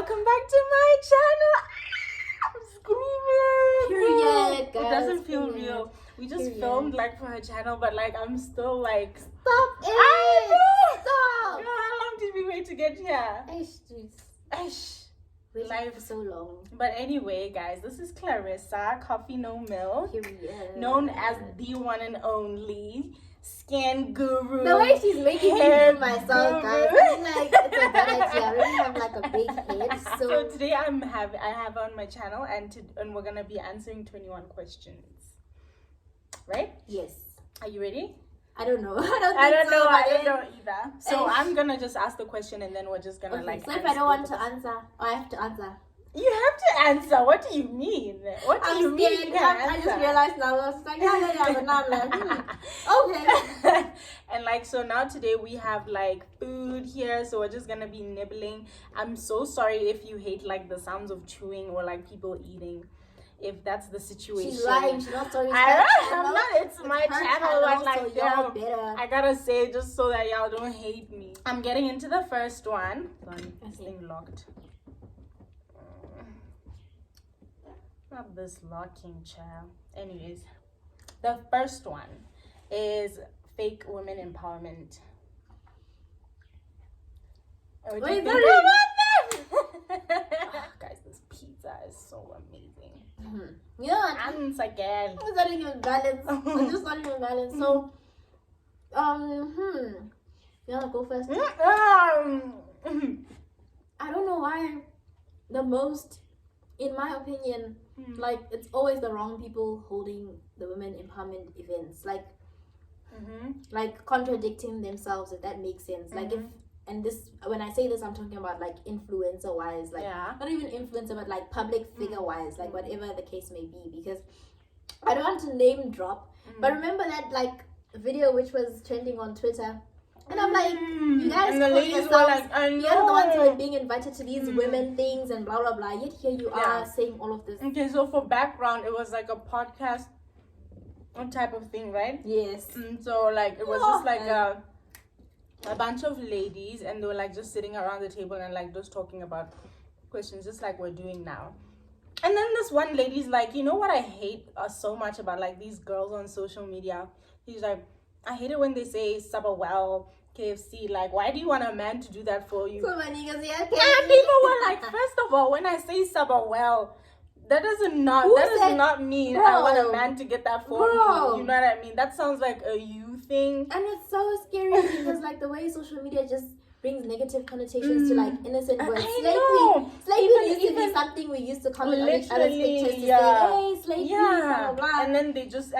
welcome back to my channel. I'm screaming. Period, guys. It doesn't feel real. We just filmed like for her channel, but like I'm still like, Stop it! I know. Stop! Girl, how long did we wait to get here? Aish. Life for so long. But anyway, guys, this is Clarissa, Coffee No Milk, Period. known as the one and only skin guru. The way she's making me hair do myself, guys. I mean, like, it's a bad idea. I really have like a big head. So today I have on my channel and we're gonna be answering 21 questions. Right? Yes. Are you ready? I don't know. I don't know either. So I'm gonna just ask the question and then we're just gonna like. So if I don't want to answer, I have to answer. You have to answer. What do you mean? What do you mean? You I just realized now. I was like, yeah, but now I'm like, okay. And like, so now today we have like food here, so we're just gonna be nibbling. I'm so sorry if you hate like the sounds of chewing or like people eating. If that's the situation. She's lying. She's not sorry. I'm not. It's my channel. And like, so yo, I gotta say just so that y'all don't hate me. I'm getting into the first one. This thing locked. Not this locking, child. Anyways, the first one is fake women empowerment. What do you think about that? Guys, this pizza is so amazing. Yeah, I'm again. It's not even balanced. It's just not even balanced. So, you wanna go first? I don't know why. The most, in my opinion, like it's always the wrong people holding the women empowerment events, like contradicting themselves, if that makes sense. Like when I say this, I'm talking about like influencer wise, like not even influencer, but like public figure wise, like whatever the case may be. Because I don't want to name drop, but remember that like video which was trending on Twitter, and I'm like, you guys, and the ladies were like, I know. You're the ones who are being invited to these women things and blah blah blah. Yet here you are saying all of this. Okay, so for background, it was like a podcast type of thing, right? Yes. And so like it was just like a bunch of ladies, and they were like just sitting around the table and like just talking about questions, just like we're doing now. And then this one lady's like, you know what I hate so much about like these girls on social media? He's like, I hate it when they say "Saba well, KFC." Like, why do you want a man to do that for you? So many niggas, And people were like, first of all, when I say "Saba well," that does not mean I want a man to get that for me. You know what I mean? That sounds like a you thing. And it's so scary because like the way social media just brings negative connotations to like innocent words. Slavery used to be something we used to comment on each other's pictures to say, hey, slavery, blah, blah, blah. And then they just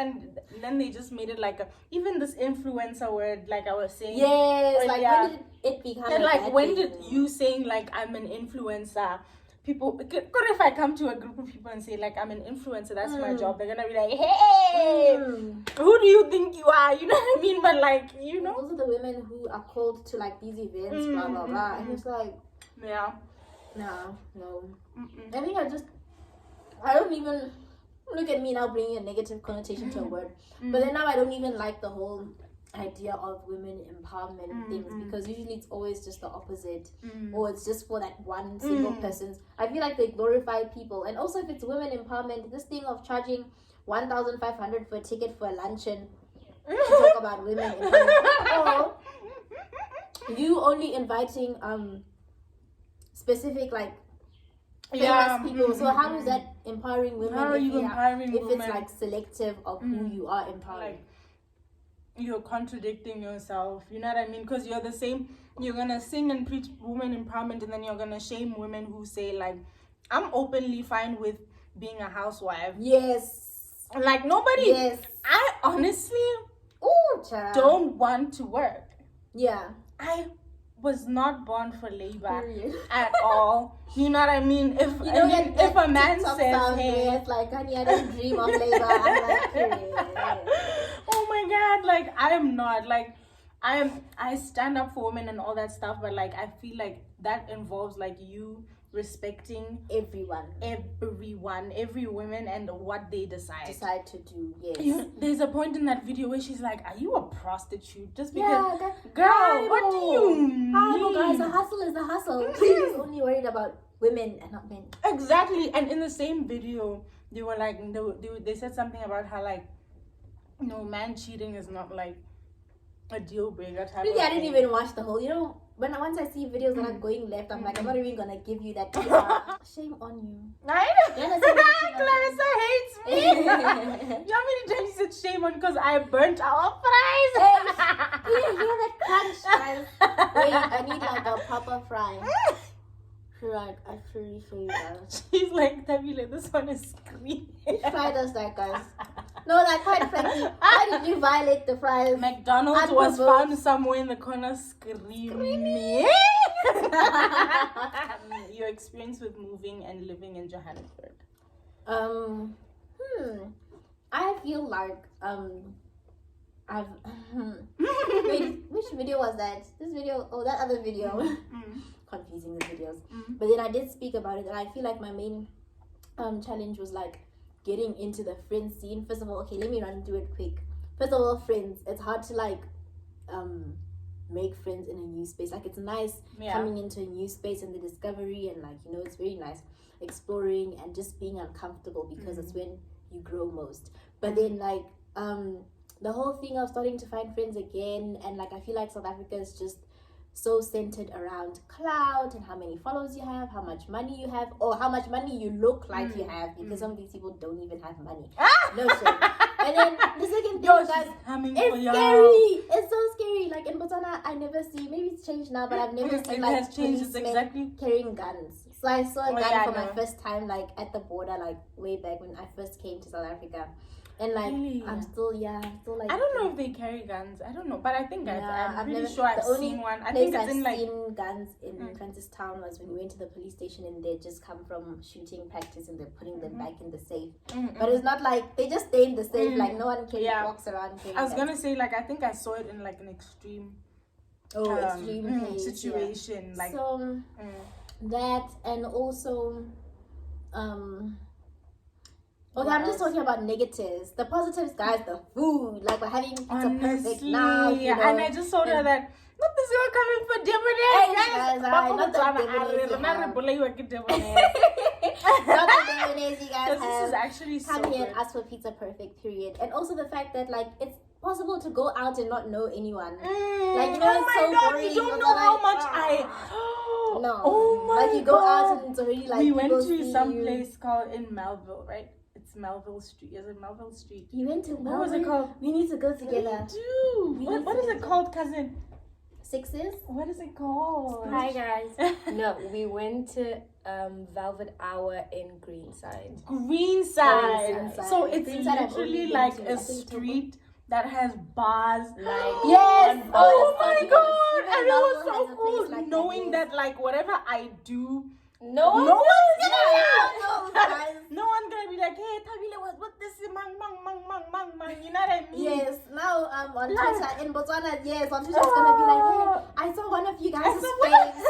made it like even this influencer word, like I was saying. Yes, like when did it become and like when did thing? you saying like I'm an influencer? People, good if I come to a group of people and say like I'm an influencer, that's my job, they're gonna be like, hey, who do you think you are? You know what I mean? But like, you know, those are the women who are called to like these events, blah blah blah. And it's like, no. I think I don't even look at me now bringing a negative connotation to a word. But then now I don't even like the whole idea of women empowerment things, because usually it's always just the opposite, or it's just for that one single person. I feel like they glorify people. And also if it's women empowerment, this thing of charging 1,500 for a ticket for a luncheon to talk about women empowerment, or you only inviting specific like famous people. So how is that empowering women? How are you empowering women? It's like selective of who you are empowering? Like, you're contradicting yourself, you know what I mean? Because you're the same, you're gonna sing and preach women empowerment, and then you're gonna shame women who say like, I'm openly fine with being a housewife. Yes. Like nobody. Yes. I honestly don't want to work. Yeah. I was not born for labor at all. You know what I mean? If a man says, "Hey," it's like, honey, I don't dream of labor. I'm like, oh my God, like I am not like I stand up for women and all that stuff, but like I feel like that involves like you respecting every woman and what they decide to do. Yes. There's a point in that video where she's like, are you a prostitute just because girl, what do you mean? Guys, a hustle is a hustle. She's only worried about women and not men. Exactly. And in the same video, they were like, they said something about how like, no, man cheating is not like a deal breaker type Really, of I didn't thing. even watch the whole. Once I see videos that are going left, I'm like, I'm not even gonna give you that. Shame on you. I know. Clarissa hates me. You know how many times you said shame on because I burnt our fries? Do you hear that crunch, guys? Wait, I need like a proper fry. Like, actually, for you guys. She's like, Tabile, this one is screaming. Which fry does that, guys? No, like, quite frankly, why did you violate the fries? McDonald's was found somewhere in the corner screaming. Your experience with moving and living in Johannesburg. I feel like I've wait, which video was that? This video? Oh, that other video. Confusing the videos. But then I did speak about it, and I feel like my main challenge was like getting into the friend scene. First of all, okay, let me run through it quick. First of all, friends. It's hard to like make friends in a new space. Like, it's nice coming into a new space and the discovery, and like, you know, it's very nice exploring and just being uncomfortable, because it's when you grow most. But then like the whole thing of starting to find friends again, and like, I feel like South Africa is just so centered around clout and how many followers you have, how much money you have, or how much money you look like you have, because some of these people don't even have money. No shit. And then the second thing, guys, it's scary. It's so scary. Like, in Botswana, I never see, maybe it's changed now, but I've never seen like policemen carrying guns. So I saw a gun for my first time, like at the border, like way back when I first came to South Africa. And like, really? I'm still like, I don't know if they carry guns. I don't know, but I think I'm pretty sure I've seen one. I think it's in like, seen guns in Francis Town was when we went to the police station, and they just come from shooting practice and they're putting them back in the safe. But it's not like they just stay in the safe. Like, no one walks around. I was gonna say, like, I think I saw it in like an extreme situation. Like, so that, and also okay, I'm just talking about negatives. The positives, guys, the food. Like, we're having pizza perfect now. You know, and I just saw that not this girl coming for Debonair, guys. Not the Debonair, you guys. This is actually so come here good. and ask for pizza perfect, period. And also the fact that, like, it's possible to go out and not know anyone. Like, you know, it's so boring. You don't know how much No. Oh my Like, you go out and it's already like, we went to some place called in Melville, right? It's Melville Street. Is it Melville Street? You went to Melville? What was it called? We need to go together. We do. What is it called, cousin? Sixes? What is it called? Hi, guys. No, we went to Velvet Hour in Greenside. Greenside. So it's literally like a street that has bars. Like, yes. Oh my god. And it was so cool like knowing that like whatever I do, no one's gonna be like, hey, Tabile, what this is mang, you know what I mean? Yes, now on Twitter in Botswana, yes, on Twitter it's gonna be like, hey, I saw one of you guys' faves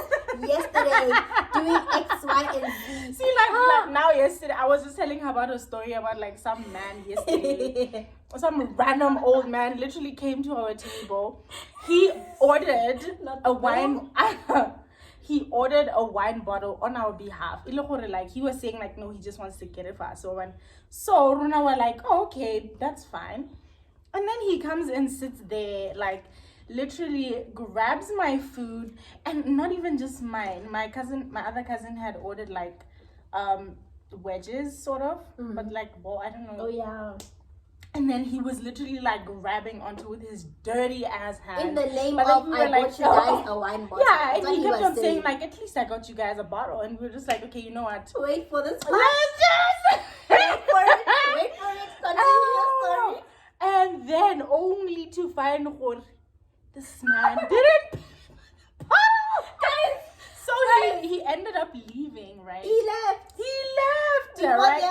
yesterday doing X, Y, and Z. See, like now yesterday, I was just telling her about a story about like some man yesterday. Some random old man literally came to our table. He ordered a wine. He ordered a wine bottle on our behalf. Like, he was saying like, no, he just wants to get it for us. So Runa were like, oh, okay, that's fine. And then he comes and sits there, like literally grabs my food, and not even just mine. My other cousin had ordered like wedges, sort of, but like, well, I don't know. Oh yeah. And then he was literally like grabbing onto with his dirty ass hand. In the name of, I bought you guys a wine bottle. Yeah, and he kept on saying like, at least I got you guys a bottle. And we were just like, okay, you know what? Wait for this. Let's just wait for it. Continue your story. And then only to find this man didn't. So he ended up leaving, right? He left. Right?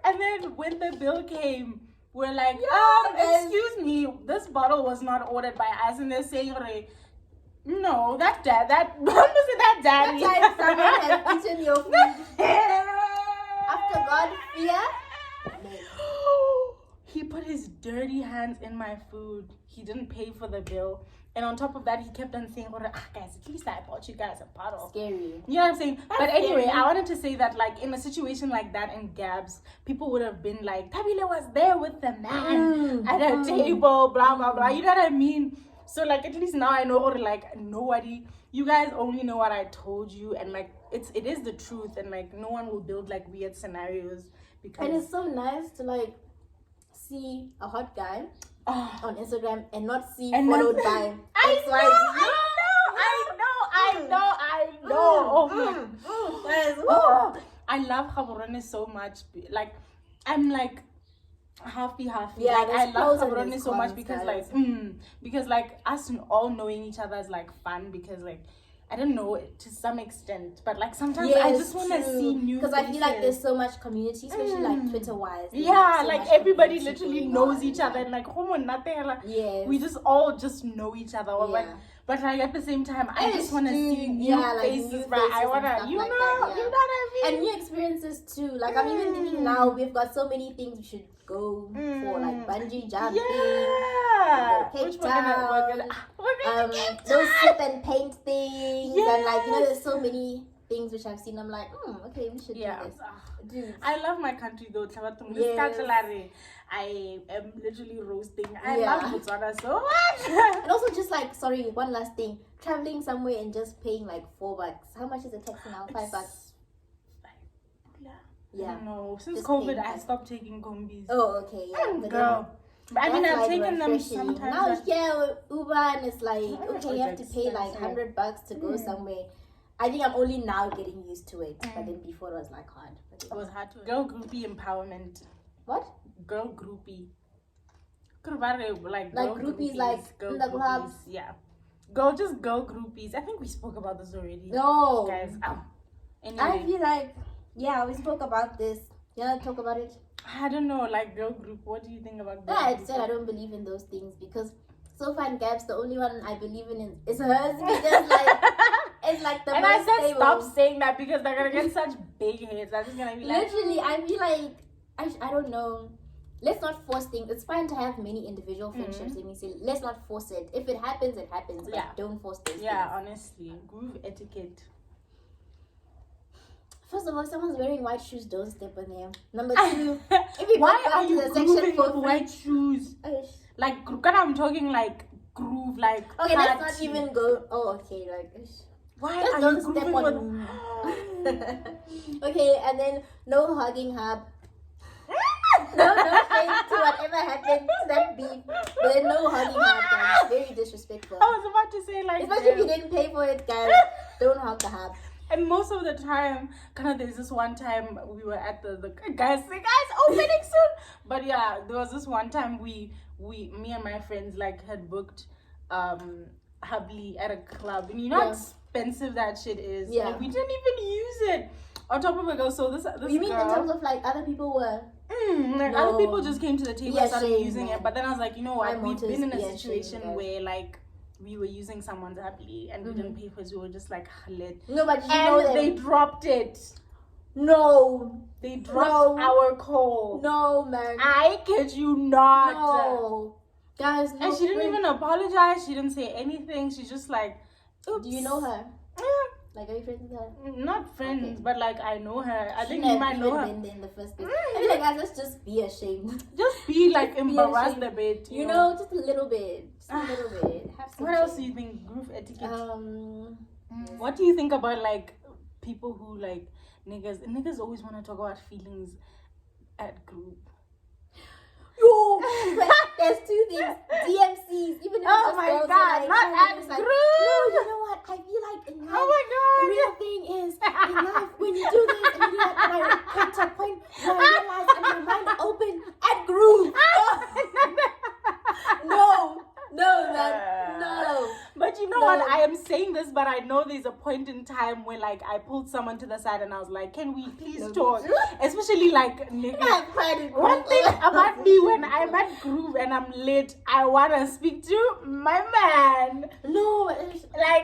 And then when the bill came, we're like, excuse me, this bottle was not ordered by us. And they're saying, no, that daddy. That time someone has eaten your food. After God fear. He put his dirty hands in my food. He didn't pay for the bill. And on top of that, he kept on saying, guys, at least I bought you guys a bottle. Scary. You know what I'm saying? That's but anyway, scary. I wanted to say that, like, in a situation like that in Gabs, people would have been like, Tabile was there with the man at a table, blah, blah, blah. You know what I mean? So, like, at least now I know, like, nobody, you guys only know what I told you. And, like, it is the truth. And, like, no one will build, like, weird scenarios. Because... And it's so nice to, like, see a hot guy on Instagram and not see followed by I know. I love Gaborone so much. Like, I'm like half. Yeah, like, I love Gaborone so much guys. because like us all knowing each other is like fun, because like I don't know, to some extent, but like sometimes I just want to see new faces. Because I feel like there's so much community, especially like Twitter-wise. Yeah, so like much everybody community literally going knows on, each other, and like yes. we just all just know each other. Yeah. But like at the same time, I just want to see new faces, new right? I faces wanna, and you know, stuff like that, you know what I mean? And new experiences too. Like I'm even thinking now, we've got so many things we should go for, like bungee jumping, Cape Town, those sip and paint things, and like there's so many things which I've seen. I'm like, okay, we should do this. Dude. I love my country though. Yes. I am literally roasting. I love Botswana so much. And also just like, sorry, one last thing. Traveling somewhere and just paying like $4. How much is a taxi now? $5. Yeah. No, since Just COVID, I paying stopped taking combis. Oh, okay. Yeah. Girl. But I mean, I've like taken them refreshing. sometimes. Now, yeah, Uber, and it's like, okay, you have to pay like expensive. $100 to go somewhere. I think I'm only now getting used to it, but then before it was like hard. It was hard to. Girl groupie empowerment. What? Girl groupie. Like groupies, like girl in the club. groupies, yeah. Just girl groupies. I think we spoke about this already. No. Guys, anyway. I feel like, yeah, we spoke about this. You want to talk about it? I don't know, like girl group. What do you think about girl I group? said I don't believe in those things because so far in Gabs, the only one I believe in is hers because like it's like the and most I said stable. stop saying that because they're gonna get such big heads. I'm just gonna be like, literally, I feel like I don't know. Let's not force things. It's fine to have many individual friendships. Let me say, let's not force it. If it happens, it happens. But don't force those things. Honestly, groove etiquette. First of all, if someone's wearing white shoes, don't step on them. Number two, if you why go are to you the section for grooving white shoes? Like, I'm talking like groove, like. Okay, let's not even go. Oh, okay, like. Why just are don't you step grooving on. Okay, and then no hugging hub. No shame to whatever happened to that beef. But then no hugging hub, guys. Very disrespectful. I was about to say like. Especially if you didn't pay for it, guys. Don't hug the hub. And most of the time, there's this one time we were at the guys opening soon. But yeah, there was this one time me and my friends like had booked Hubly at a club, and you know how expensive that shit is. Yeah. And we didn't even use it. On top of it, so this You mean girl, in terms of like other people were? Other people just came to the table and started using man. it. But then I was like, you know what? We've been in a shame, situation guys. where like we were using someone's Hubly and we didn't pay for it. So we were just like lit. No, but you know them. They dropped it. No. They dropped our call. No, man. I kid you not. No. Guys, no. And she didn't even apologize. She didn't say anything. She's just like, oops. Do you know her? Yeah. Like, are you friends with her? Not friends, but like I know her. I think you you might know her. Been there in the first place. I feel like, guys, let's just be ashamed. Just be like embarrassed a bit. You know, just a little bit. Just a little bit. Have some what else do you think? Groove etiquette. What do you think about like people who like niggas? Niggas always want to talk about feelings at group. Yo, there's two things. DMCs, even if oh my girls god, like, not at group. No, you know what? I feel like in life, the real thing is in life when you do this and you do that, and I come to a point where I realize and my mind open at group. No, man, no. But you know what? I am saying this, but I know there's a point in time where like I pulled someone to the side and I was like, "Can we please talk?" Especially like niggas. One thing about me when I'm at groove and I'm lit, I wanna speak to my man. No, like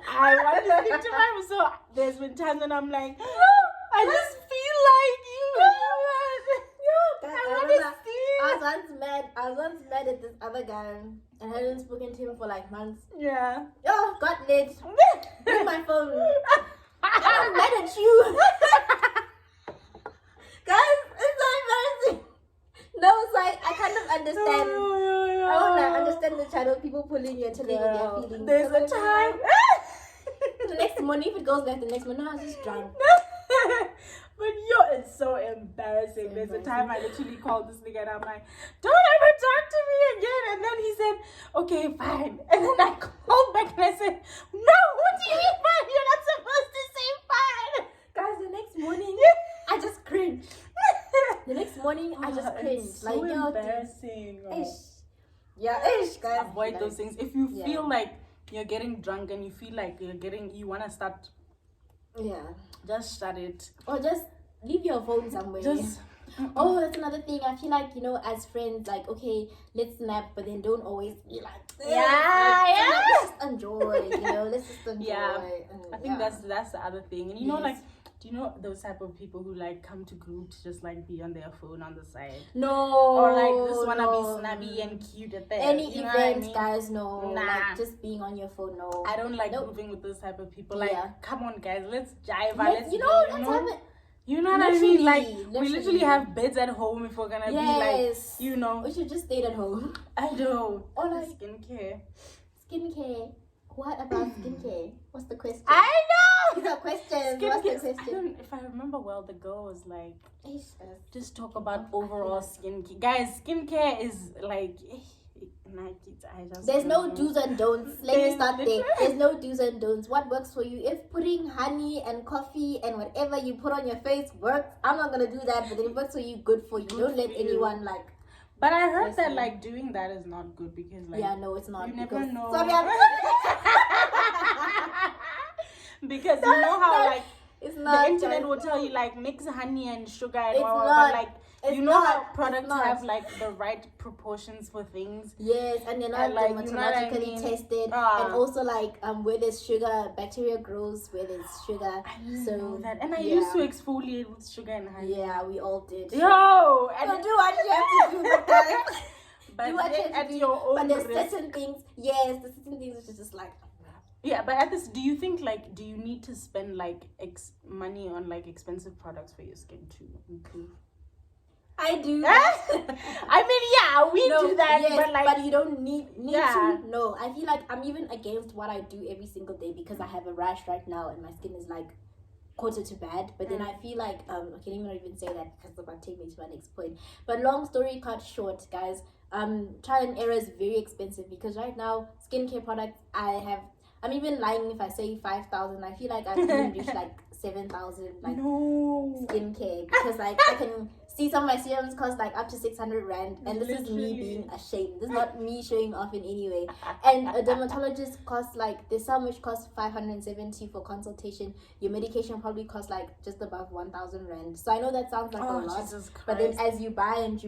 I want to speak to my man. So there's been times when I'm like, I just feel like you. other guy and hadn't spoken to him for like months. Yeah. Oh, got late. Bring my phone. I'm mad at you. Guys, it's so embarrassing. No, it's like, I kind of understand. I don't understand the channel, people pulling you and telling you their feelings. There's a time. The next morning, if it goes back the next morning, I was just drunk. But it's so embarrassing. There's a time I literally called this nigga and I'm like, don't ever talk to me again. And then he said, okay, fine. And then I called back and I said, no, what do you mean fine? You're not supposed to say fine. Guys, the next morning, I just cringed. The next morning, I just cringed. It's so embarrassing. Guys. Avoid those things. If you feel like you're getting drunk and you feel like you want to start, just shut it. Or just leave your phone somewhere. Oh, that's another thing. I feel like, as friends, like, okay, let's snap, but then don't always be like, let's just enjoy, let's just enjoy. Yeah, I think that's the other thing. And like, do you know those type of people who like come to groups just like be on their phone on the side? No. Or like just wanna be snobby and cute at that. Any event, guys, no. Nah. Like just being on your phone, no. I don't like moving with those type of people. Like, come on, guys, let's jive. Let's You know what I mean? Like, we literally have beds at home if we're gonna be like, We should just stay at home. I know. Or like skincare. What about skincare? What's the question? I know! These are questions. What's the question? If I remember well, the girl was like, just talk about overall skincare. Guys, skincare is like, there's no do's and don'ts. Let me start there. There's no do's and don'ts. What works for you? If putting honey and coffee and whatever you put on your face works, I'm not gonna do that. But if it works for you, good for you. Don't let anyone like. But I heard that like doing that is not good because like no, it's not. You never know. Sorry, because you know how like it's not. The internet will tell you like mix honey and sugar and it's all, not. but like. How products have like the right proportions for things. Yes, and they're not like, dermatologically tested. And also like where there's sugar, bacteria grows where there's sugar. I know that. And I used to exfoliate with sugar and honey. Yeah, we all did. Yo, and do what you have to do, guys. But do what you have to do. Your own but there's risk. certain things. Yes, there's certain things which is just like. Yeah, but at this, do you think like do you need to spend like money on like expensive products for your skin to improve? I do. I mean, we do that, yes, but you don't need to. No, I feel like I'm even against what I do every single day because I have a rash right now and my skin is like quarter to bad. But then I feel like I can't even say that because it's about to take me to my next point. But long story cut short, guys, trial and error is very expensive because right now skincare products I'm even lying if I say 5,000. I feel like I can reach like 7,000 like skincare because like I can see some of my serums cost like up to 600 rand and this is me being ashamed. This is not me showing off in any way. And a dermatologist costs like there's some which costs 570 for consultation. Your medication probably costs like just above 1,000 rand. So I know that sounds like a lot, but then as you buy it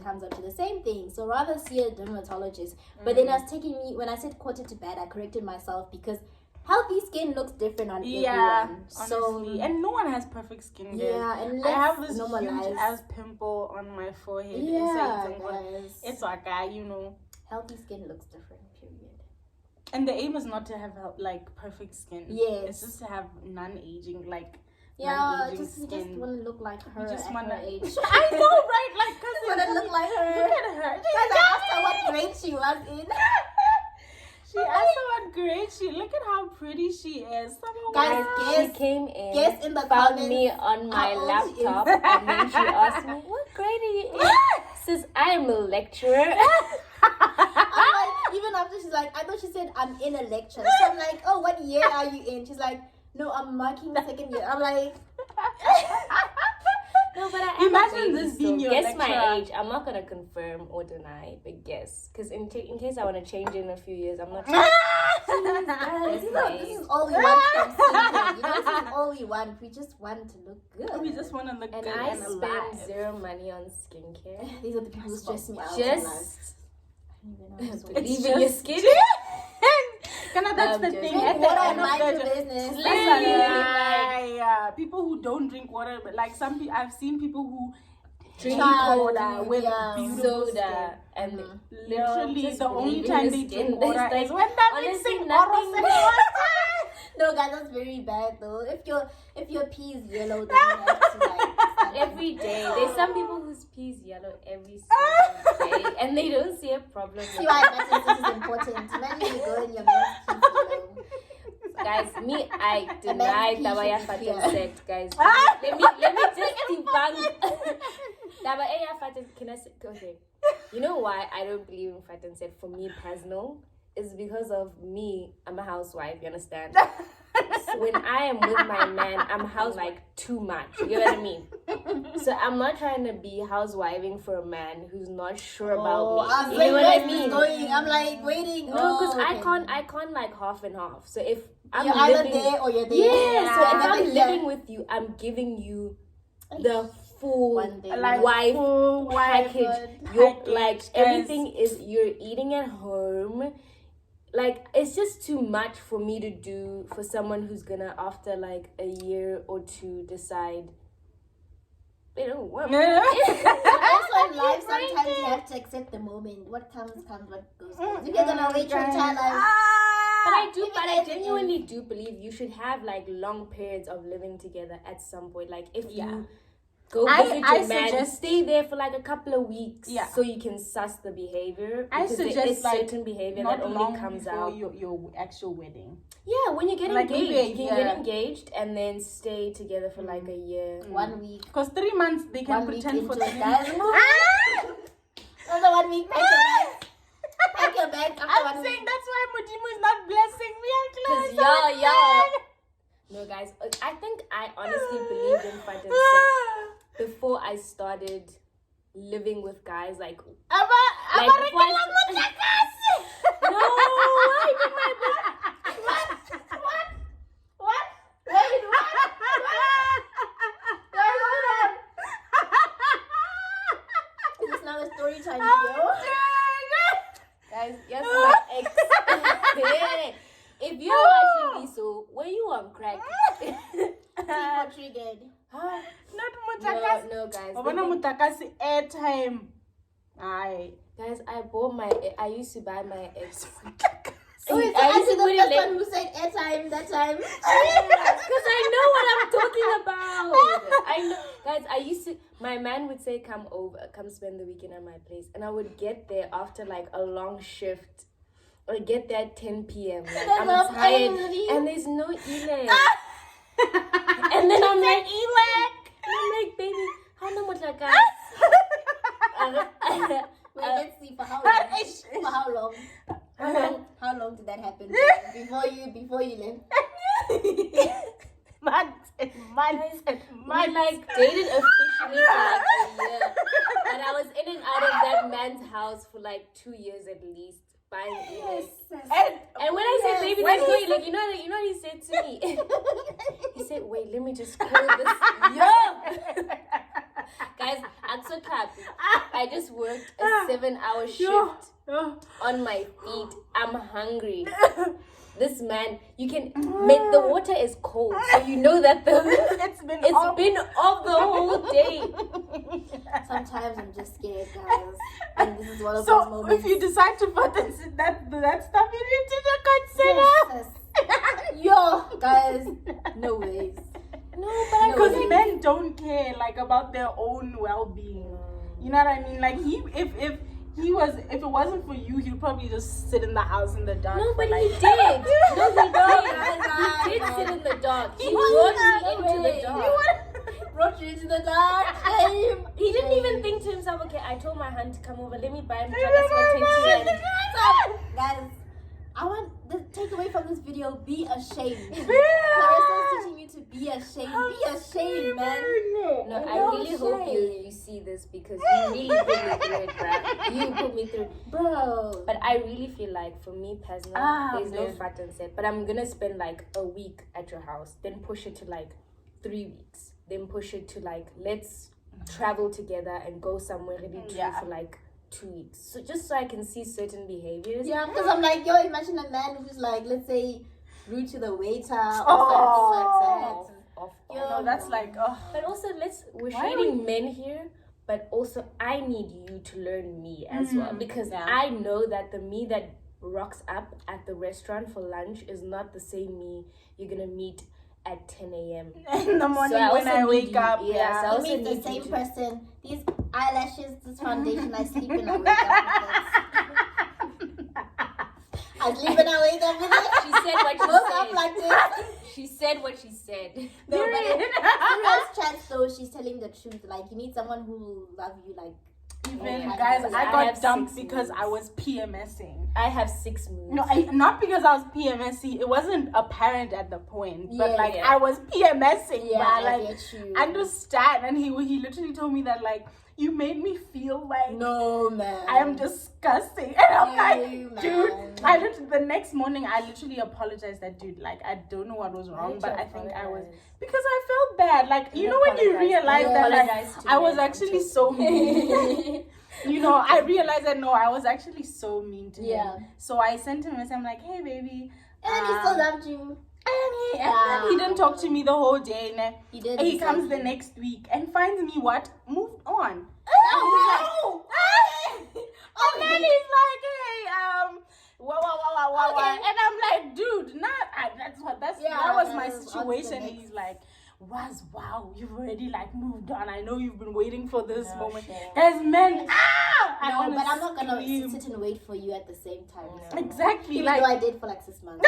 comes up to the same thing. So rather see a dermatologist. But then when I said quarter to bad, I corrected myself because healthy skin looks different on everyone. Honestly. And no one has perfect skin. And I have this huge ass pimple on my forehead. It's like healthy skin looks different, period. And the aim is not to have like perfect skin. Yes. It's just to have non-aging like you just want to look like her at her age. I know, right? Like, cause you want to look like her. Look at her. Because I asked her what grade she was in. She asked her what grade look at how pretty she is. Guys, she came in, guess in the found comments me on my laptop, and then she asked me, what grade are you in? Says, I'm a lecturer. I'm like, even after she's like, I thought she said, I'm in a lecture. So I'm like, oh, what year are you in? She's like, no, I'm marking the second year. I'm like... No, but I imagine this being your guess lecturer. My age. I'm not gonna confirm or deny, but guess, because in case I want to change in a few years, I'm not. This is all we want from skincare. This is all we want. We just want to look good. We just want to look good. And I spend alive. Zero money on skincare. These are the people who stress me out. Just leaving your skin. That's the thing. Drink water and mind your business. People who don't drink water, but like some people, I've seen people who drink water cold with beautiful soda, and literally just the only leaving time the they skin. drink water There's is when they're honestly mixing nothing. oros and water. No, guys, that's very bad though. If your pee is yellow, then you have to like Every day. There's some people whose pee is yellow every single day, and they don't see a problem. See why this is important. Imagine you go and your man's pee is yellow. Guys, me, I deny Tabaya Fatin said, guys. Let me just debunk. Tabaya Fatin, can I say, okay. You know why I don't believe in Fatin said, for me personal, is because of me, I'm a housewife, you understand? So when I am with my man, I'm house like too much. You know what I mean? So I'm not trying to be housewiving for a man who's not sure about me. You know what I mean? I'm like waiting. No, because I can't like half and half. So if I'm you're either there or you're there. Yeah, so if I'm living with you, I'm giving you the full wife package. Like everything is you're eating at home. Like, it's just too much for me to do for someone who's gonna, after like a year or two, decide they don't want me. But also in life, sometimes you have to accept the moment. What comes, what goes. If you're gonna wait your entire life. But I genuinely do believe you should have like long periods of living together at some point. Like, if you go visit your man, stay there for like a couple of weeks so you can suss the behavior. Because there is certain behavior that only comes out your actual wedding. Yeah, when you get like engaged, you can get engaged and then stay together for like a year. 1 week. Because 3 months they can pretend for 3 months. Another 1 week, pack your bag after I'm 1 saying week. that's why Mudimu is not blessing me. Because y'all. No, guys, I think I honestly believed in Fatin before I started living with guys. Like before I no, I did my best. What? Wait, what? Is this now a story time video? Guys, guess my ex. If you're watching me, so were you on crack? People triggered. Not mutakasi. No, guys. Obana mutakasi airtime. Aye. Guys, I used to buy my ex. So it's actually the first one who said airtime that time. Because I know what I'm talking about. I know. Guys, my man would say, come spend the weekend at my place. And I would get there after like a long shift. Or get there at 10 p.m. Like, I'm tired. And there's no ELAC. And then I'm like, ELAC. I'm like, baby, how much I got? Wait, let's see, for how long? For how long? How long did that happen? Before you left? Months and months and months. We like dated officially for like a year. And I was in and out of that man's house for like 2 years at least. Buying and when I said baby, that's why, like, you know what he said to me? He said, wait, let me just call this. Guys, I'm so happy. I just worked a 7-hour shift on my feet. I'm hungry. This man, you can make the water is cold, so you know that it's been off the whole day. Sometimes I'm just scared, guys. And this is one of those So moments. if you decide to put that stuff, you need to consider. Yes. Yo, guys, no ways. No, but because men don't care like about their own well-being. You know what I mean? Like if it wasn't for you, he'd probably just sit in the house in the dark. No, but like, he did. No, he did. He did sit in the dark. He brought me into the dark. Brought you into the dark. He didn't even think to himself, okay, I told my hand to come over. Let me buy him $20. Guys, I want the takeaway from this video: be ashamed. Clarissa's teaching you to be ashamed. Be ashamed, man. No, I really hope you see this because you really put me through it, bro. You put me through, bro. But I really feel like, for me personally, there's no fat and set. But I'm gonna spend like a week at your house, then push it to like 3 weeks, then push it to like let's travel together and go somewhere really for like 2 weeks. So just so I can see certain behaviors. Yeah, because I'm like, yo, imagine a man who's like, let's say, rude to the waiter or something like that. No, that's like, But also, we're shading men here, but also I need you to learn me as well, because Yeah. I know that the me that rocks up at the restaurant for lunch is not the same me you're gonna meet at 10 a.m. in the morning So when I wake up. So I Yeah. You also meet the need same you to- person. These eyelashes, this foundation, I sleep and I wake up with it. I sleep and I wake up with it. She said what she Woke up said. like this. She said what she said. No, but in serious chat though, she's telling the truth. Like, you need someone who will love you like Even Yeah. guys, I I have got 6 dumped because moods. I was PMSing. I have 6 moods. No, not because I was PMSing. It wasn't apparent at the point, but Yeah, like yeah. I was PMSing. yeah, bruh, I like get you. understand. And he literally told me that like you made me feel like No man. I am disgusting, and I'm You, like, dude. man. I literally the next morning I literally apologized that dude. Like I don't know what was wrong, did but you I think I was apologize? because I felt bad. Like you know when you apologize. realize You that like apologize to I was men, I'm actually joking. so mean. You know, I realized that no, I was actually so mean to Yeah. him. So I sent him a message. I'm like, hey baby. And then he still loved you. And then he didn't talk to me the whole day. And He did. he comes the next week and finds me what? Moved on. Oh, And then he's like, hey, wow. Okay. And I'm like, dude, that was my that was situation. on the And he's like, wow, you've already like moved on. I know you've been waiting for this No moment. shit. Guys, men, I No, wanna but I'm not gonna scream. sit and wait for you at the same time. No. Exactly, Even like though I did for like 6 months.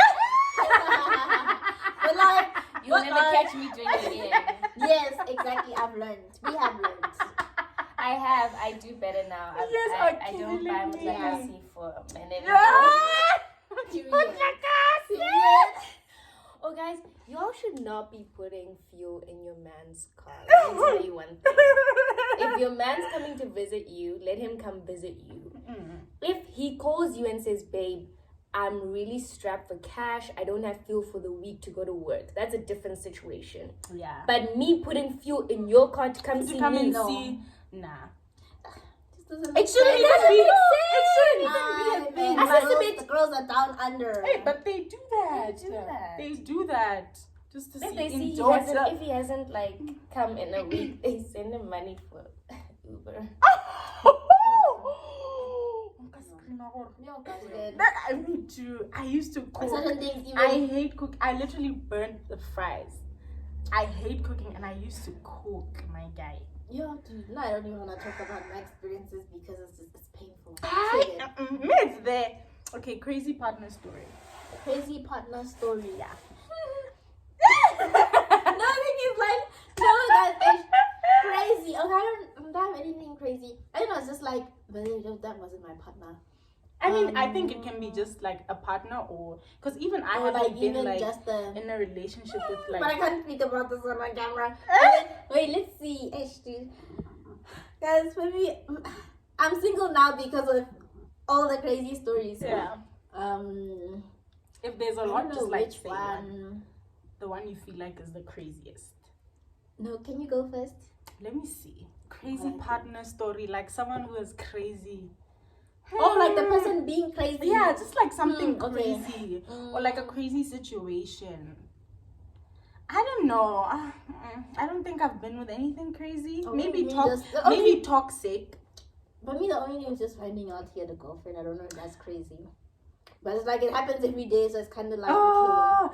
But like, You'll but never like- catch me doing it again. Yes, exactly. I've learned. We have learned. I do better now. You guys I are don't buy killing Mutlakasi for men anymore. Period. Oh guys, y'all should not be putting fuel in your man's car. Let me tell you one thing. If your man's coming to visit you, let him come visit you. If he calls you and says, babe, I'm really strapped for cash, I don't have fuel for the week to go to work, that's a different situation. Yeah. But me putting fuel in your car to come To see come me, and no. see, nah. This doesn't It make shouldn't sense. even be. It Ah, shouldn't even be a thing. the Like, girls- the girls are down under. hey, but they do that. They do that. They do that just to If they see indulge if he hasn't like come in a week, they send him money for Uber. No, that's good. That I me too. I used to But cook. certain things even. I hate cook. I literally burnt the fries. I hate cooking, and I used to cook, my guy. Yo, dude, no, I don't even want to talk about my experiences because it's painful. Me, it's there. Okay, crazy partner story. Crazy partner story. Yeah. No, I think it's like, no, that's crazy. Okay, I don't have anything crazy. I don't know, it's just like, but that wasn't my partner. I mean, I think it can be just like a partner, or because even I Or haven't like been even like just a. in a relationship with But I like. can't speak about this on my camera. Wait, let's see. Dude. Guys, for me, I'm single now because of all the crazy stories. Yeah. If there's a I lot, don't know just like which say one. The one you feel like is the craziest. No, can you go first? Let me see. Crazy Okay. partner story, like someone who is crazy. Oh, like the person being crazy. Yeah, just like something okay. crazy, or like a crazy situation. I don't know. I don't think I've been with anything crazy. Oh, maybe me toxic. just- only- Maybe toxic. But me, the only thing is just finding out he had a girlfriend. I don't know if that's crazy. But it's like it happens every day, so it's kind of like okay. Oh,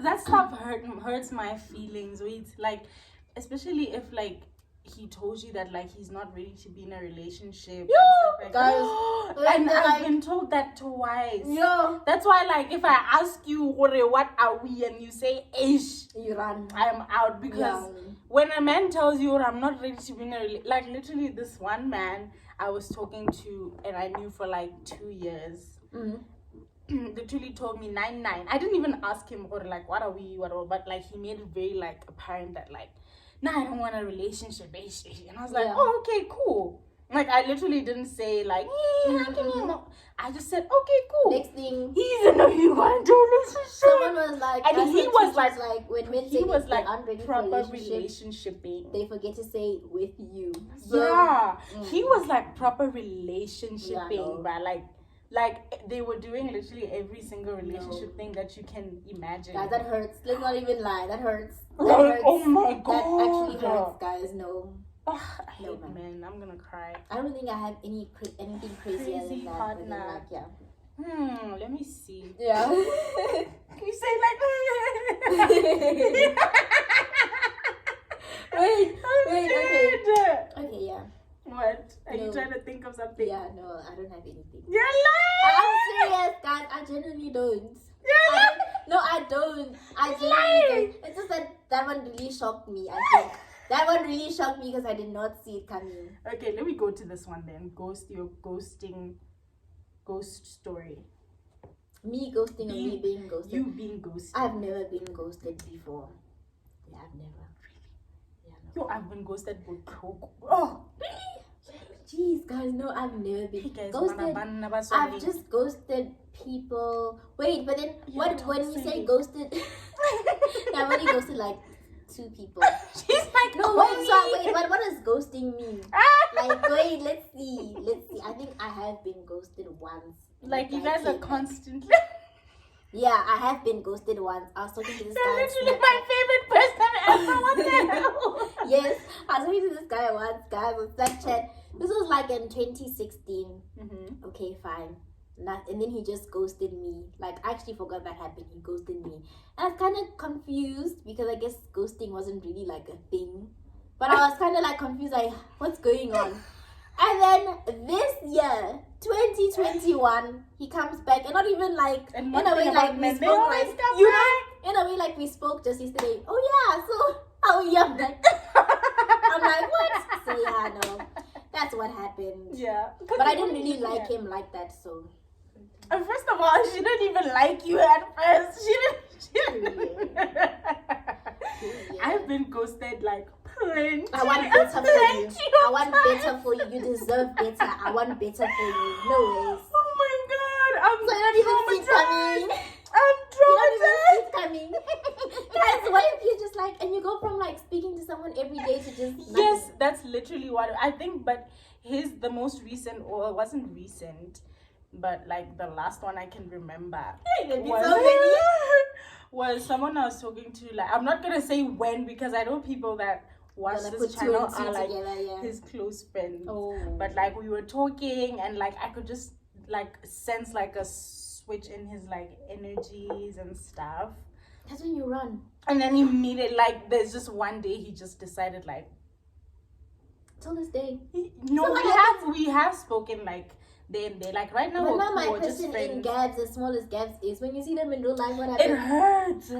that stuff hurts my feelings. Wait, like, especially if like he told you that like he's not ready to be in a relationship. and stuff like guys, that. And they're I've like- been told that twice. Yo, That's why, like, if I ask you, what are we, and you say, ish, you run. I'm out. Because Yeah. when a man tells you, I'm not ready to be in a like, literally, this one man I was talking to, and I knew for like 2 years, literally told me 9-9. I didn't even ask him, or like, what are we, whatever, but like, he made it very like apparent that like, nah, I don't want a relationship, ish. And I was like, Yeah. oh, okay, cool. Like, I literally didn't say like, how can you not? I just said, okay, cool. Next thing, He didn't know you want to do a relationship. someone was like, And that's he what was teachers like- when men He say was if like they're unready for proper relationship, relationshiping. they forget to say with you. So, Yeah, he was like proper relationshiping, Yeah, no. bruh. Like they were doing literally every single relationship thing that you can imagine. guys, that hurts. Let's not even lie. That hurts. That Like, hurts. oh my That god. actually hurts, guys. No. Oh, I hate No, man. men. I'm gonna cry. I don't think I have anything crazier Crazy than that. partner. But then, like, yeah. Let me see. Yeah. You say like wait, okay. Okay, yeah. What? Are you No. trying to think of something? Yeah, no, I don't have anything. You're lying! I'm serious, guys. I genuinely don't. I don't. I genuinely lying. don't. It's just that one really shocked me, I think. That one really shocked me because I did not see it coming. Okay, let me go to this one then. Ghost story. Me ghosting or me being ghosted? You being ghosted. I've never been ghosted before. Yeah, I've never. Yeah, no. Yo, I've been ghosted with coke. Oh, Jeez, guys, no, I've never been hey guys, ghosted. I've just ghosted people. Wait, but then when you say ghosted, I've only ghosted like 2 people. She's like, No, wait, what does ghosting mean? Like, wait, let's see. I think I have been ghosted once. like you guys are constantly. Yeah, I have been ghosted once. I was talking to this guy. You're literally my favorite person ever. What the hell? Yes, I was talking to this guy once, guys, on Snapchat. This was like in 2016. Okay, fine. And then he just ghosted me. Like, I actually forgot that happened. He ghosted me. And I was kind of confused because I guess ghosting wasn't really like a thing. But I was kind of like confused, like, what's going on? And then this year, 2021, he comes back, and not even like And in a way like we spoke like in a way like we spoke just yesterday. Oh yeah, so how are you? I'm like, what? So yeah, no, that's what happened. Yeah. But I didn't really like him like that, so. First of all, she didn't even like you at first. She didn't. I've been ghosted like plenty. I want better for you. I want better for you. You deserve better. I want better for you. No ways. Oh my god, I'm So you don't even see it coming. I'm You don't even see traumatized. it coming. Guys, what if you just like, and you go from like speaking to someone every day to just nothing? Yes, that's literally what I think. But the most recent, or it wasn't recent, but like the last one I can remember was someone I was talking to. Like, I'm not gonna say when because I know people that watch this channel are like his close friends. Oh. But like we were talking and like I could just like sense like a switch in his like energies and stuff. That's when you run. And then immediately, like, there's just one day he just decided like. Till this day. No, we have spoken like day and day. Like right now, But now my we're just person friends. in Gabs, as small as Gabs is, when you see them in real life, what happens? It hurts.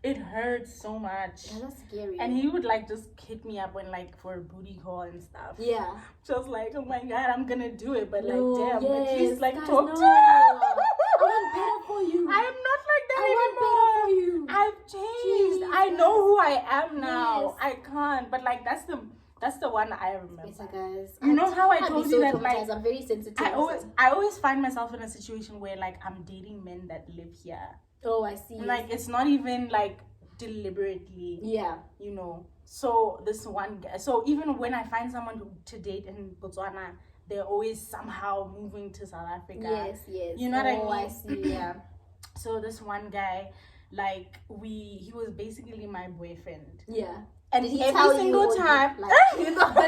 It hurts so much. Yeah, that's scary. And he would like just hit me up when like for a booty call and stuff. Yeah. Just like, oh my god, I'm gonna do it, but No, like damn, at least like guys, talk no. to me. I want better for you. I am not like that I want anymore. better for you. I've changed. Jeez, I know who I am now. Yes. I can't. But like that's the one I remember. Better, guys. You know how I I'd told be you so that like traumatized. I'm very sensitive. I always find myself in a situation where like I'm dating men that live here. Oh, I see. And, like it's not even like deliberately. Yeah. You know. So this one guy. So even when I find someone to date in Botswana, they're always somehow moving to South Africa. Yes. You know what I mean? I see. Yeah. So this one guy, like he was basically my boyfriend. Yeah. And Did he every tell single you time, like, you know, honestly,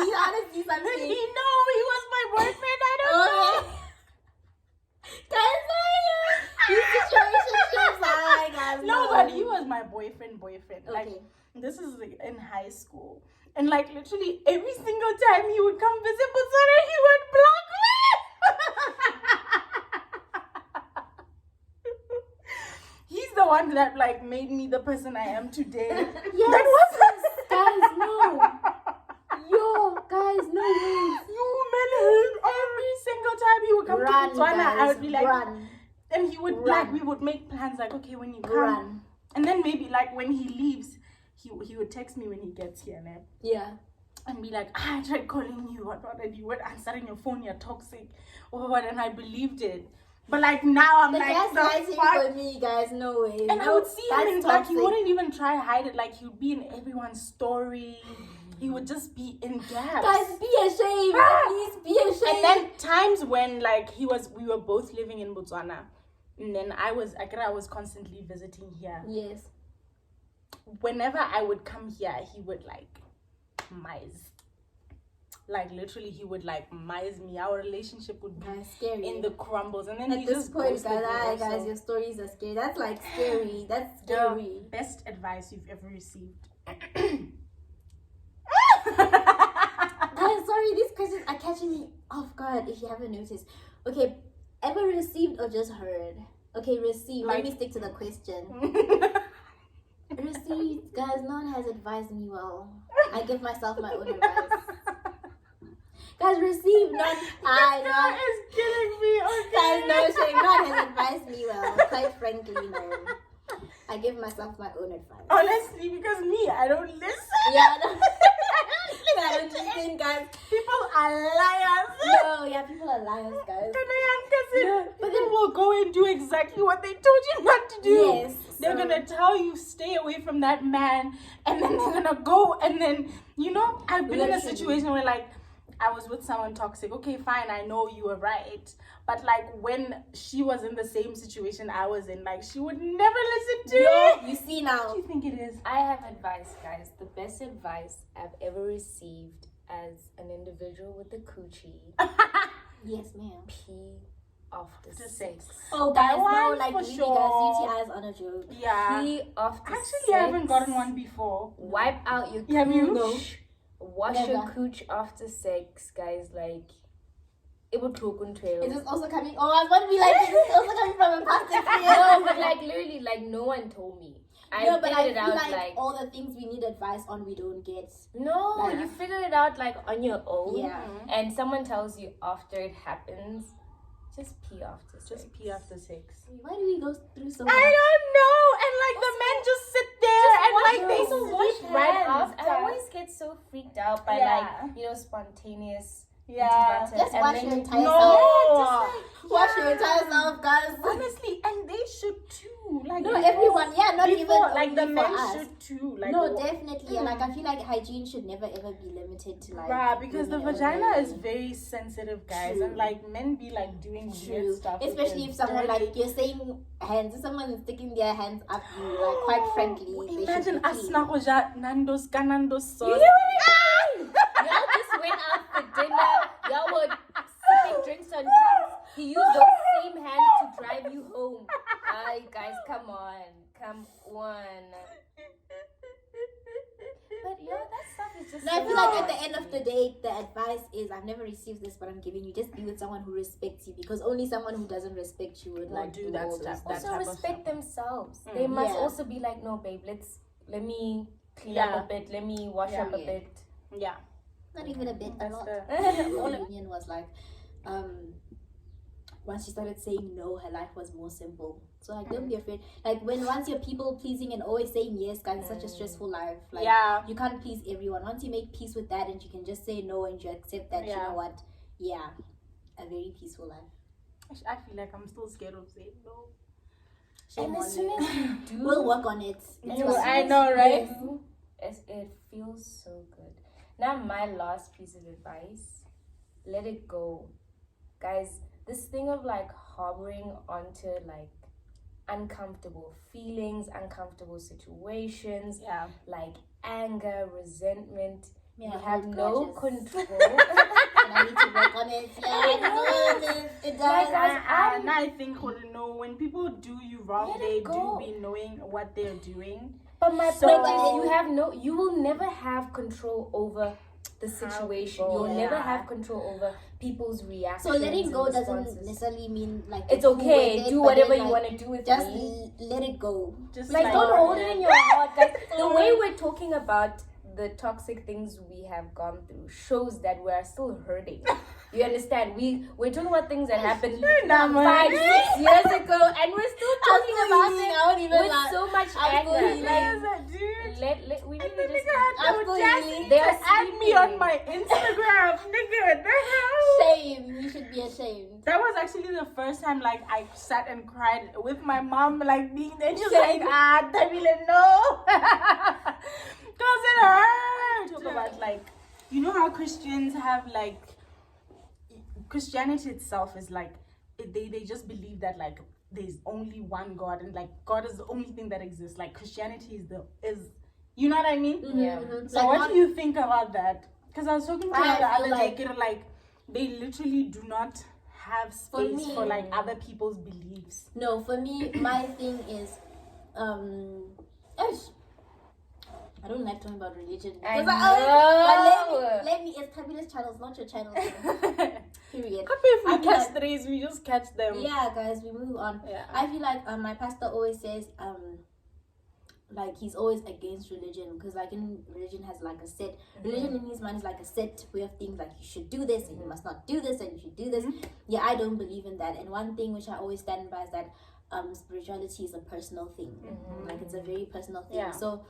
something. he was my boyfriend. I don't know. Guys, these situationships are guys. No, but he was my boyfriend. Like Okay. this is like in high school, and like literally every single time he would come visit Botswana, he would block me. He's the one that like made me the person I am today. Yes. That was Guys, no. Yo, guys, no way. You man, every single time he would come to Botswana, I would be like, run. and he would like, we would make plans like, okay, when you come, and then maybe like when he leaves, he would text me when he gets here, man. Yeah. And be like, I tried calling you, what, and you weren't answering your phone, you're toxic, or what, and I believed it. But like now I'm The like, gaslighting fuck? for me, guys, no way. And I would see him in like, he toxic. wouldn't even try hide it, like he would be in everyone's story. He would just be in gaps. Guys, be ashamed. Please be ashamed. And then times when like we were both living in Botswana, and then I was constantly visiting here. Yes. whenever I would come here, he would like mize. Like literally, he would like mize me. Our relationship would be scary. in the crumbles, and then at he this just point, guys, your stories are scary. That's like scary. That's scary. The best advice you've ever received. Guys, sorry, these questions are catching me off guard. If you haven't noticed, okay, ever received or just heard? Okay, received. Let me stick to the question. Received, guys. No one has advised me well. I give myself my own advice. Guys, received, not I. That is killing me. Guys, Okay. no shame. God has advised me well. Quite frankly, no. I give myself my own advice. Honestly, because me, I don't listen. Yeah, no. I don't listen, guys. People are liars. No, yeah, people are liars, guys. But then we'll go and do exactly what they told you not to do. Yes. They're gonna tell you stay away from that man, and then they're gonna go, and then I've been in a situation where like I was with someone toxic. Okay, fine, I know you were right, but like when she was in the same situation I was in, like she would never listen to me. You see now. What do you think it is? I have advice, guys. The best advice I've ever received as an individual with a coochie. Yes, ma'am. Pee after sex. Oh, guys, That no, one like for really, sure. guys, UTIs on a joke. Yeah. Pee after sex. Actually, I haven't gotten one before. Wipe out your cooch. Have you? No. Wash Never. your cooch after sex, guys. Like, it would talk on trail. Is this also coming? Oh, I was going to be like, is this also coming from a past experience? No, but like literally, like no one told me. I No, but I figured it feel out like all the things we need advice on, we don't get. no, Yeah. you figure it out like on your own. Yeah. And someone tells you after it happens, just pee after sex. Just pee after sex. Why do we go through so I much? don't know. And like the men just sit there and like they wash sleep right hands. after. I always get so freaked out by Yeah. like spontaneous. Yeah. antibuttons. Just And wash then your you- entire No. self. Wash your entire self, guys. Honestly, and they should too. Like No, everyone. Yeah, not even before, like the only men for us. should too. Like No, definitely. And like I feel like hygiene should never ever be limited to like. Bruh, because the women vagina only. is very sensitive, guys, True. and like men be like doing weird True. stuff. with Especially their if someone dirty- like you're saying hands, if someone is sticking their hands up you, like quite frankly, they Imagine should be clean. asna koja Nando's Canando's sauce. You hear what I mean? Y'all just went out for dinner. Y'all were sipping drinks on drinks. He used those same hands to drive you home. Ay, guys, come on. Come on. But yeah, that stuff is just No, I so feel like at the hard end to of the me. day, the advice is I've never received this, but I'm giving you just be with someone who respects you because only someone who doesn't respect you would Will like do do that all stuff, those that stuff. Also type of respect stuff. themselves. They must Yeah. also be like, no, babe, let me clean Yeah. up a bit. Let me wash up a Yeah. bit. Yeah. Not even a bit, a That's lot. the- All opinion was like, once she started saying no, her life was more simple. So like, don't be afraid. Like once you're people pleasing and always saying yes, guys, it's such a stressful life. Like, Yeah. you can't please everyone. Once you make peace with that and you can just say no and you accept that, you Yeah. know what? Yeah, a very peaceful life. I feel like I'm still scared of saying no. Shame And on as soon you. as you do, We'll work on it. It's You will- fine. I know, right? It feels so good. Now my last piece of advice, let it go. Guys, this thing of like harboring onto like uncomfortable feelings, uncomfortable situations, Yeah. like anger, resentment, Yeah, you have hold no grudges. control. And I need to work on it. Yeah, I know it does. Like, guys, And I think when people do you wrong, Let they it go. do be knowing what they're doing. But my So- point is, you will never have control over the situation. people You'll never react. have control over people's reactions. So letting go and doesn't responses. necessarily mean like It's you're cool okay. with it, Do but whatever then, you like, want to do with Just me. let it go. Just Like, don't oh, hold it in your heart. Like, the way we're talking about the toxic things we have gone through shows that we're still hurting. You understand? We're talking about things that happened 5-6 years ago, and we're still talking about it with so much I'm still anger. healing. Like, Dude. we And need the to just. nigga had I'm the still audacity healing. They to are add me sleeping. on my Instagram. Nigga, the hell? Shame. You should be ashamed. That was actually the first time like I sat and cried with my mom, like being there, just Same. like Tabile, no, because it hurt. Talk about like, you know how Christians have like, Christianity itself is like, they just believe that like there's only one God and like God is the only thing that exists. Like Christianity is you know what I mean? Yeah. So Like, what do you think about that? Because I was talking to her the other day, like they literally do not have space for like other people's beliefs. No, for me, my thing is, I don't like talking about religion. But let me, it's Tabila's channels, not your channel. Period. If we catch strays, we just catch them. Yeah, guys, we move on. Yeah. I feel like my pastor always says, like he's always against religion because like in religion has like a set religion in his mind is like a set way of things, like you should do this and you must not do this and you should do this. Yeah, I don't believe in that. And one thing which I always stand by is that spirituality is a personal thing. Like it's a very personal thing. Yeah. So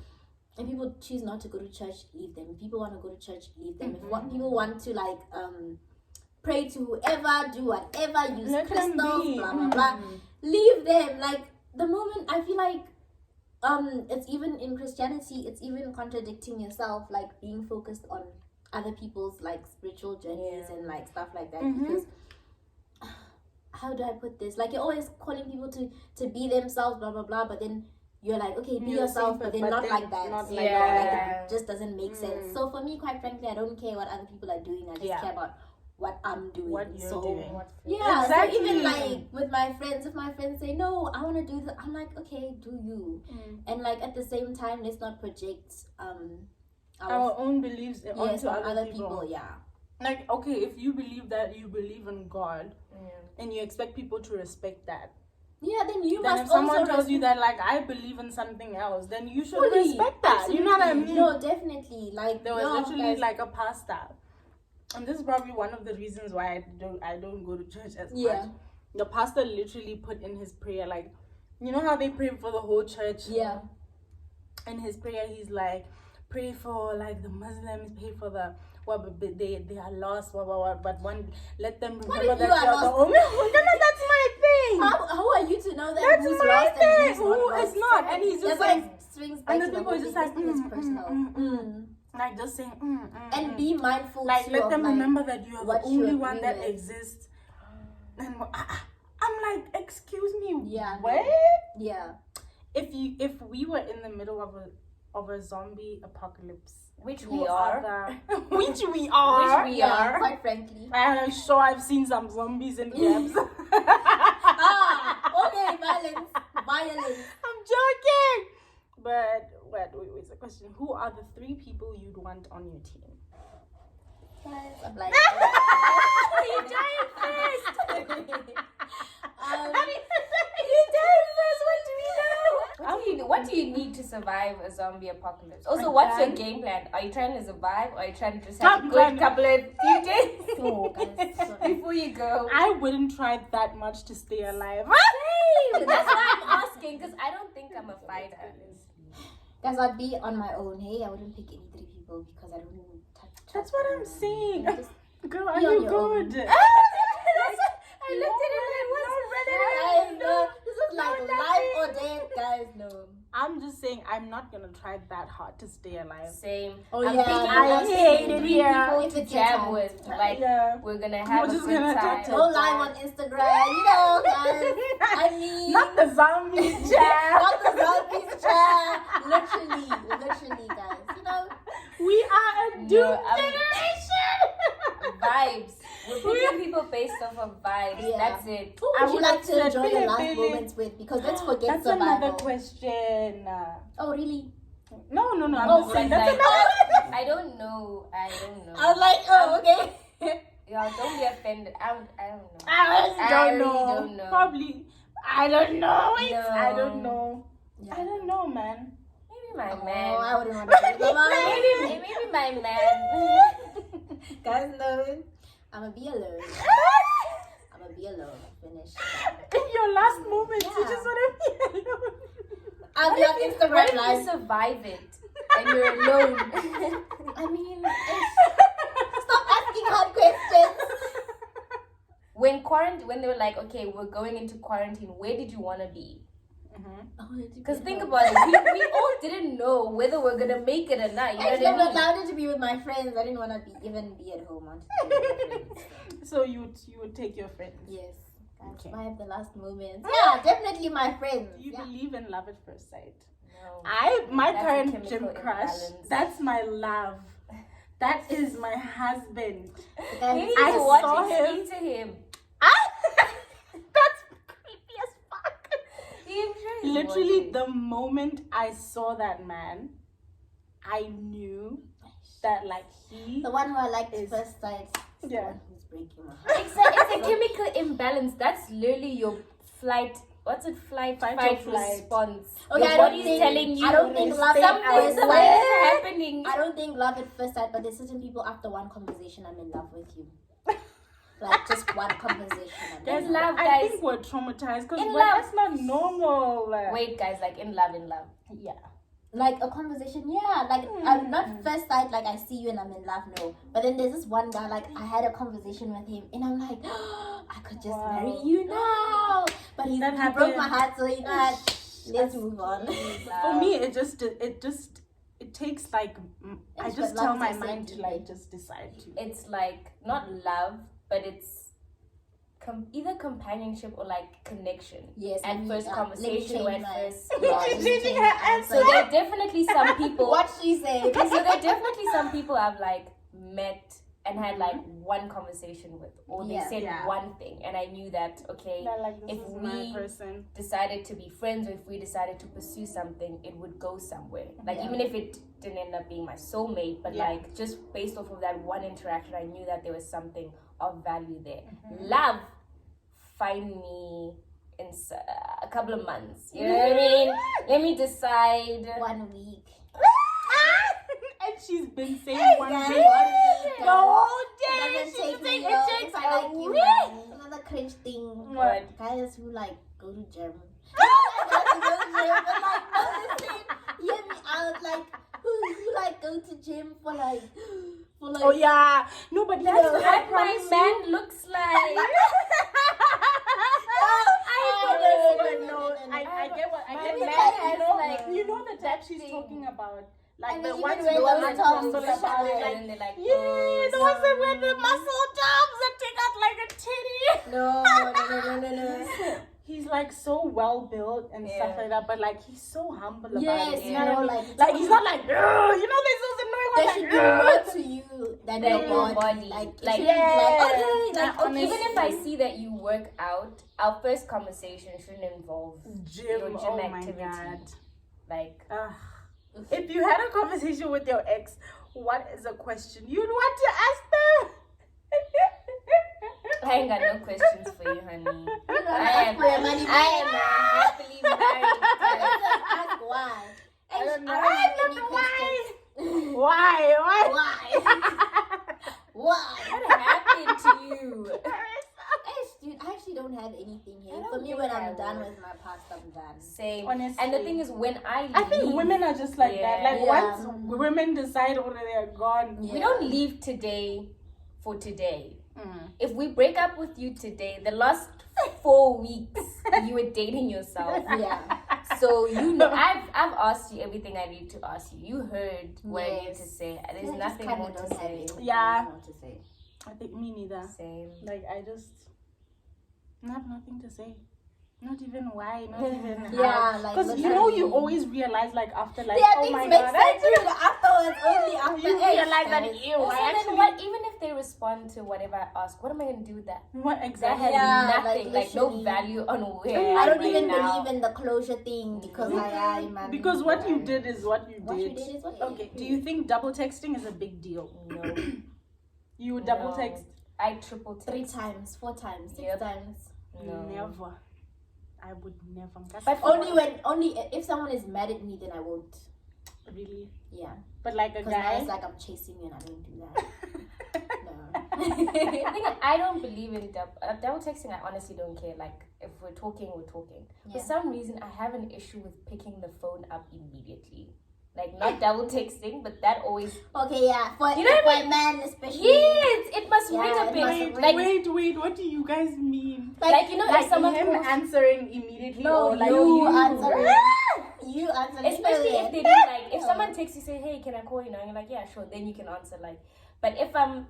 if people choose not to go to church, leave them. If people want to go to church, leave them. If people want to like pray to whoever, do whatever, use crystals, blah blah blah, leave them. Like the moment I feel like it's even in Christianity, it's even contradicting yourself, like being focused on other people's like spiritual journeys and like stuff like that. Because how do I put this? Like you're always calling people to be themselves, blah blah blah, but then you're like, okay, be yourself, but then not like that. Not like it just doesn't make sense. So for me, quite frankly, I don't care what other people are doing. I just care about what I'm doing. What you're doing. Yeah, exactly. so even like with my friends, if my friends say, no, I want to do that, I'm like, okay, do you. And like at the same time, let's not project our own beliefs onto other people. Yeah. Like, okay, if you believe that you believe in God and you expect people to respect that, then you then must if someone also tells you that like I believe in something else, then you should respect that. Absolutely. You know what I mean? No, definitely. Like there was literally like a pastor, and this is probably one of the reasons why I don't go to church as much. The pastor literally put in his prayer, like, you know how they pray for the whole church? Yeah. In his prayer, he's like, pray for like the Muslims, pray for the they are lost, but one let them remember that you are the only. That's my thing. How are you to know that that's who's my lost thing? and who's Who not is not? And he's just like swings back and the people are just like personal. like just saying and be mindful. Like let them like, remember that you are the only one that with. exists. And I'm like, excuse me, what? Yeah. If we were in the middle of a zombie apocalypse, which we are, quite frankly. I'm sure I've seen some zombies in camps. Okay, violence. I'm joking. But wait, the question: who are the 3 people you'd want on your team? Guys, I'm like, you died first. What do you need to survive a zombie apocalypse? Also, what's your game plan? Are you trying to survive, or are you trying to just have a good couple of few days before you go? I wouldn't try that much to stay alive. That's why I'm asking, because I don't think I'm a fighter. Guys, I'd be on my own. Hey, I wouldn't pick any 3 people because I don't even touch. That's what I'm saying. Girl, are be on you your good? own. I looked at it and Guys, no, this is like life or death, guys. No. I'm just saying, I'm not gonna try that hard to stay alive. Same. Oh, I'm yeah. thinking I of hate it 3 here. people to jam with. Like, we're gonna have a just good gonna time. Go live on Instagram, you know, guys. I mean, not the zombies jam. not the zombies chat. Literally, guys. You know, We are a doomed generation. Vibes. We're picking people based off of vibes. Yeah. That's it. who would you like to enjoy your last moments with? Because let's forget That's survival. another question. Oh, really? No. I'm Oh, just saying. Like, That's another. I don't know. I was like, oh, okay. Y'all don't be offended. I don't know. I really don't know. Probably. I don't know. No. I don't know. Yeah. I don't know, man. Maybe my Oh, man. I wouldn't want to be mine. Maybe my man. Guys, no. I'm gonna be alone. Finish. In your last moments, you Yeah. just want to be alone. I'll be on What Instagram if you live. survive it and you're alone? I mean, stop asking hard questions. When they were like, okay, we're going into quarantine, where did you want to be? Because think about it, we all didn't know whether we're gonna make it or not. You know Actually, I what I mean? allowed to be with my friends. I didn't want to be at home. I wanted to be with my friends. So you would take your friends. Yes. I Okay. survived the last moment. Yeah, definitely my friends. You Yeah. believe in love at first sight? No. My That's a current chemical gym crush. imbalance. That's my love. That is my husband. Guys, You need I to watch saw and speak to him. That's creepy as fuck. I'm sure he's Literally, watching. the moment I saw that man, I knew that like he. the one who I liked is- first sight. is the Yeah. one who's breaking my heart. It's a chemical imbalance. That's literally your flight. What's it? Fight or flight. response. Okay, Your I don't body's think- telling you I don't think love at something's first sight. happening. I don't think love at first sight, but there's certain people after one conversation, I'm in love with you. Like just one conversation. I'm There's in love, I guys. think we're traumatized because In love. that's not normal. Wait, guys, like in love. Yeah. Like a conversation, yeah. Like I'm not first sight, like I see you and I'm in love, no. But then there's this one guy, like I had a conversation with him, and I'm like, I could just Wow. marry you now. But he broke happened. my heart, so you know what? Let's move on. For me, it takes like I Yes, just but tell love my is a mind to safety like net. just decide to. It's like not love, but it's either companionship or like connection. Yes. At first conversation or at first. She's changing her answer. So there are definitely some people. What she said. So there are definitely some people I've like met and had like one conversation with, or they Yeah. said Yeah. one thing, and I knew that okay, That, like, this if is my we person. decided to be friends, or if we decided to pursue something, it would go somewhere. Like Yeah. even if it didn't end up being my soulmate, but Yeah. like just based off of that one interaction, I knew that there was something of value there. Love, find me in a couple of months. You know what I mean? Let me decide. 1 week. And she's been saying Hey, one guys, thing 1 week. the whole It day. doesn't She's take saying me it long takes if I like a you, week. man. Another cringe thing. What? Guys who like go to gym. Hear me out, like who like go to gym for like Oh yeah, no, but that's know, I What my promise you. man looks like. I get what I My get. man Mad, has, you know, like, you know the type she's thing. talking about, like And the even ones when who those are like tops crumble are about it, like- like And then they're like, yeah, the ones that wear the muscle tops that take out like a titty. No. He's like so well built and stuff Yeah. like that, but like he's so humble about Yes, it. you You know know, what I mean? like Like he's not like, "Ugh," you know, there's those annoying there ones should like, be "Ugh." more to you than Than your your body. body. Like, Like, it shouldn't be like, yeah. okay, like, Honestly. even if I see that you work out, our first conversation shouldn't involve Gym, your gym oh my activity. god. Like, Ugh. If you had a conversation with your ex, what is a question you'd want to ask them? I ain't got no questions for you, honey. ask for your money. I am happily married. Ask why. I don't know. I I don't don't have know any questions. Why? Why? Why? What happened to you? Dude, I actually don't have anything here. I don't For me, think when I I'm done would. with my past, I'm done. Same. Honestly. And the thing is, when I leave, I think women are just like that. Like Yeah. once women decide, oh, they're gone. we don't leave today for today. Mm. If we break up with you today, the last 4 weeks you were dating yourself. Yeah. So you know, I've asked you everything I need to ask you. You heard what I need Yes. to say. There's I just nothing kinda more to don't have say. anything Yeah. more to say. I think me neither. Same. Like I just have nothing to say. Not even why. Not even how. Yeah, like Because you know, you literally. always realize like after like, Yeah, oh things my make god, sense to you afterwards. Only after you realize that guys. ew. Also, I then actually what? Even if they respond to whatever I ask, what am I gonna do with that? what That exactly? has Yeah, nothing, like, like no literally. value on where I don't am even now. believe in the closure thing because man. Because what you did is what you What did. you did is what you Okay. did. Do you think double texting is a big deal? No, You would double No. text? I triple text. 3 times, 4 times, 6 Yep. times. No. Never. I would never. But Only if someone is mad at me, then I won't. Really. Yeah, But like a because now guy. it's like I'm chasing you and I don't do that. I think I don't believe in double texting. I honestly don't care. Like if we're talking, we're talking. For Yeah. some reason, I have an issue with picking the phone up immediately. Like not double texting, but that always. Okay, yeah, for You know for what I a man especially. Yes, it must Yeah, ring a it must bell. ring. Like Wait. What do you guys mean? like you know, Like if someone him calls, answering immediately, No, or like you answering. You answering. especially if they do like if someone texts you say, hey, can I call you now? And you're like, yeah, sure. Then you can answer like. But if I'm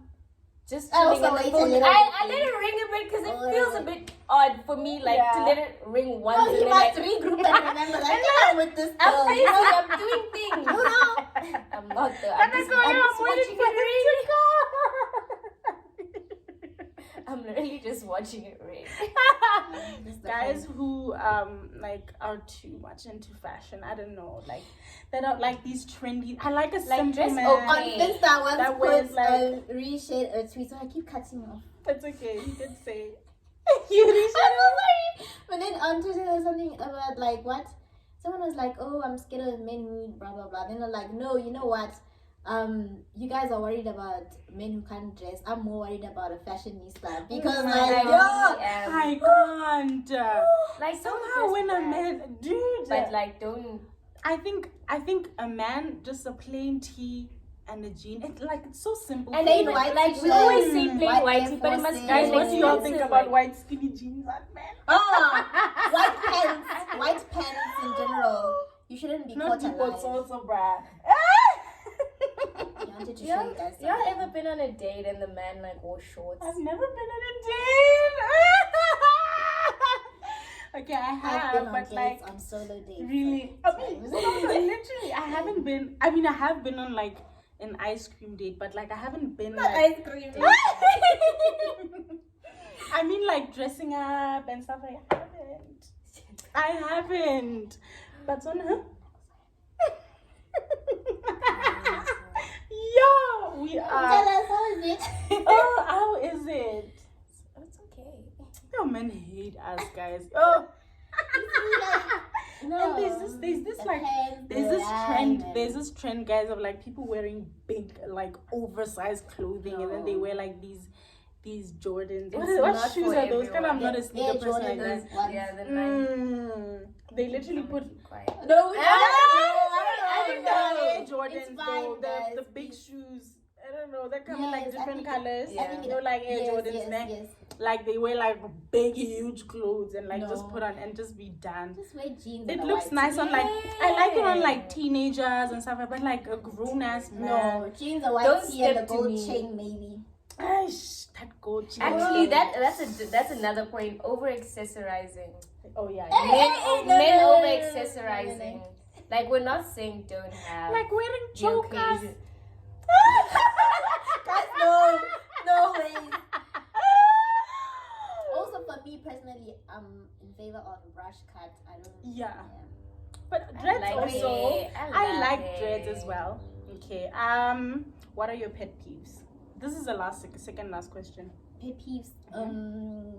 just I chilling also in the wait a phone. little I bit. let it ring a bit because it Oh, feels a bit odd for me, like to Yeah. let it ring once. Oh, and you then, must like, regroup and remember that I'm with this I'm girl. busy. I'm doing things. You know? I'm not though. I'm I'm just waiting watching for it him ring. to go. I'm literally just watching it ring. This is the Guys point. who like are too much into fashion, I don't know, like they're not like these trendy. I like a simple dress man. On okay. Insta, once That wears, post like- a reshade a tweet, so I keep cutting off. It's okay. You can say. You I'm so sorry. But then on Twitter, there's something about like what? Someone was like, "Oh, I'm scared of men who blah blah blah." Then they're like, "No, you know what? You guys are worried about men who can't dress. I'm more worried about a fashionista because my like, God. yo, I can't. Like Somehow when a man, dude, but like don't. I think a man just a plain tee and a jean. It's so simple. And for even men. white like we t-shirt, always say plain white whitey, but it Air must Forces. Guys, be what do y'all think expensive, about like- white skinny jeans on men? white pants in general. You shouldn't be Not caught deep alive. also, bruh. I wanted to show Yeah, you guys. y'all something. ever been on a date and the man like wore shorts? I've never been on a date. Okay, I I've have, been on but dates, like on solo dates. really, I mean, literally, I haven't been. I mean, I have been on like an ice cream date, but like I haven't been like. Ice cream. I mean, like dressing up and stuff. I haven't. But on her. Yo, we Tell are. us how is it? Oh, how is it? It's okay. Yo, men hate us, guys. Oh. No. And there's this The like pants, there's the this line, trend and- there's this trend, guys, of like people wearing big like oversized clothing and then they No. wear like these Jordans. It's What not shoes for are those? Kind of, I'm everyone. not a Air sneaker person like Jordan, that. those ones. Yeah, the man. They literally I'm put gonna keep quiet. No, I think the Air It's Jordans fine, though, guys. the big shoes. I don't know. They come in like Yes, I different think- colors. I think You know, like Air Jordans, yes, ne? yes. Like they wear like big, huge clothes and like just No. put on and just be done. Just wear jeans. It and a looks white nice tee. on like I like it on like teenagers and stuff, but like a grown ass man. No, jeans, a white Don't tee, and a step to gold me. chain, maybe. Aish, that gold chain. Actually, that's another point. Over accessorizing. Oh yeah. Hey, yeah. hey, Men no, over no, accessorizing. Like we're not saying don't have Like wearing the chokers. occasion. Guys, no way. Also, for me personally, I'm in favor of brush cut. I don't. Yeah. But I dreads like also. it. I love like dreads it. as well. Okay. What are your pet peeves? This is the second last question. Pet peeves. I don't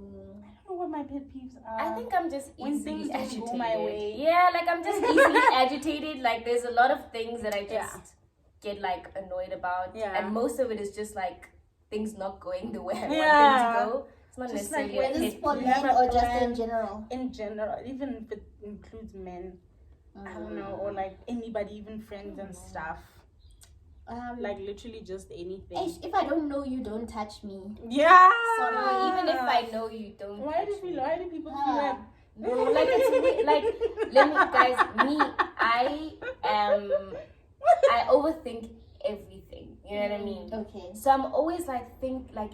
know what my pet peeves are. I think I'm just When easily things don't agitated. go my way. Yeah, like I'm just easily agitated. Like there's a lot of things that I just Yeah. get like annoyed about. Yeah. And most of it is just like things not going the way I Yeah. want them to go. It's not Just like necessarily when a Is this pet for peeve. You have men a or just in plan. general? In general, even if it includes men, I don't know, or like anybody, even friends and stuff. Like literally just anything. If I don't know you, don't touch me. Yeah. Sorry, Even if I know you don't. Why touch do me. people? Why do people feel like? No, like it's weird. Like let me, guys. Me, I overthink everything. You know what I mean? Okay. So I'm always like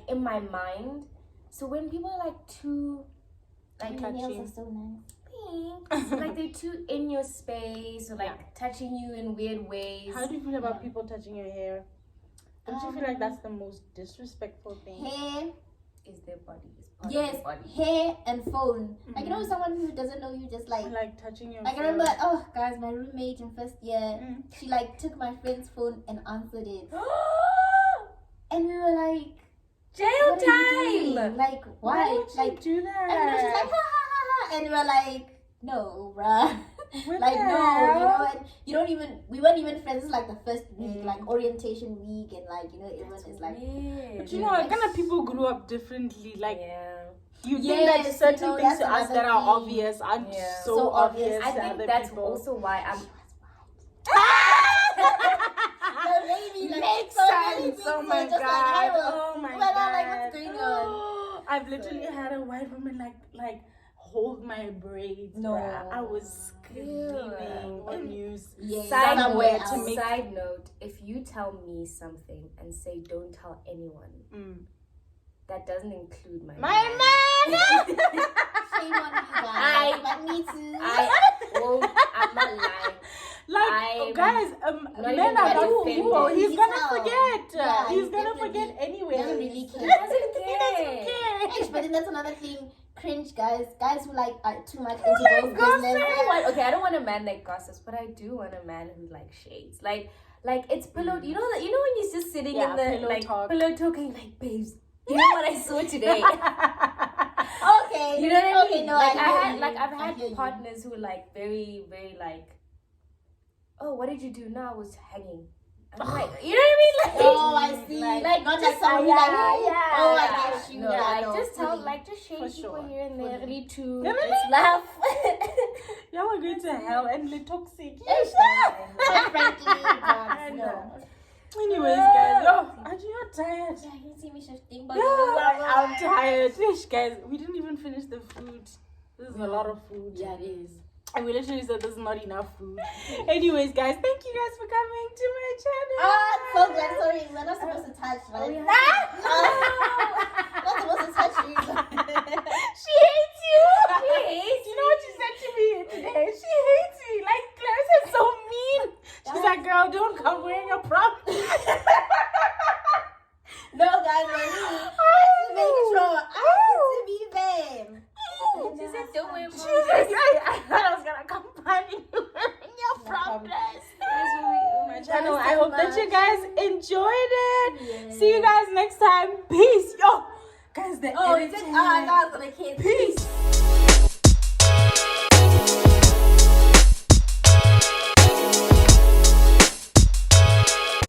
in my mind. So when people are like too, like Your nails touching. are so nice. thanks, like they're too in your space or like touching you in weird ways. How do you feel about people touching your hair? Don't you feel like that's the most disrespectful thing? Hair, Is their body? Is part of yes, their body. hair and phone. Like, you know, someone who doesn't know you, just like Touching your I can phone. remember, oh guys, my roommate in first year, Mm. she like took my friend's phone and answered it. And we were like, Jail what are you doing? time. Like, why? Why would you Like, do that? and then she's like, ha ha ha ha. And we were like, no, bruh. What Like, the no, hell? you know, and you don't even, we weren't even friends like the first week, like orientation week, and like, you know, everyone is like, Weird. But you know, kind of people grew up differently. Like Yeah. you think Yes, that certain you know, things that's to us another that are thing. obvious aren't Yeah. so, So obvious. obvious I to think other that's people. also why I'm. maybe, like, Makes so many sense. things Oh were my just like, god. I was, Oh my but god. I'm like, what's going on? I've literally had a white woman like hold my braids. No. bruh. I was screaming when you Yeah, Side somewhere note, else. side note, if you tell me something and say don't tell anyone, Mm. that doesn't include my man. Shame on you guys. But me too. I'm not lying. Like, guys, men are not people. He's gonna forget. Yeah, he's gonna forget anyway. He doesn't really care. He doesn't care. But then that's another thing. Cringe guys who like are too much into those business. Okay, I don't want a man that gossips, but I do want a man who like shades. Like it's pillow. You know when you're just sitting in the pillow talking, like, babes, you know what I saw today? Okay. You know what I mean? Okay, no, I've had partners who like very, very like, oh, what did you do? No, I was hanging. I'm like, you know what I mean? Like, oh, I see. Like not like someone like, oh, I get you. No, just shade people sure. here and there, really to just laugh. Y'all are going to hell and the toxic. Frankly, no. Anyways, guys, are you not tired? Yeah, you see me shifting, but I'm tired. Ish, guys, we didn't even finish the food. This is a lot of food. Yeah, it is. And we literally said there's not enough food. Anyways, guys, thank you guys for coming to my channel. So glad. Sorry, we're not supposed to touch, right? Not supposed to touch you. She hates you. You know what she said to me today? She hates me. Like, Clarissa's so mean. She's like, girl, don't come wearing your prop. No, guys, make sure I need to be there. She said, don't wear I thought I was gonna come find you wearing your prop dress. My channel. I hope that you guys enjoyed it. Yeah. See you guys next time. Peace. Yo, guys, the I was gonna kiss. Peace.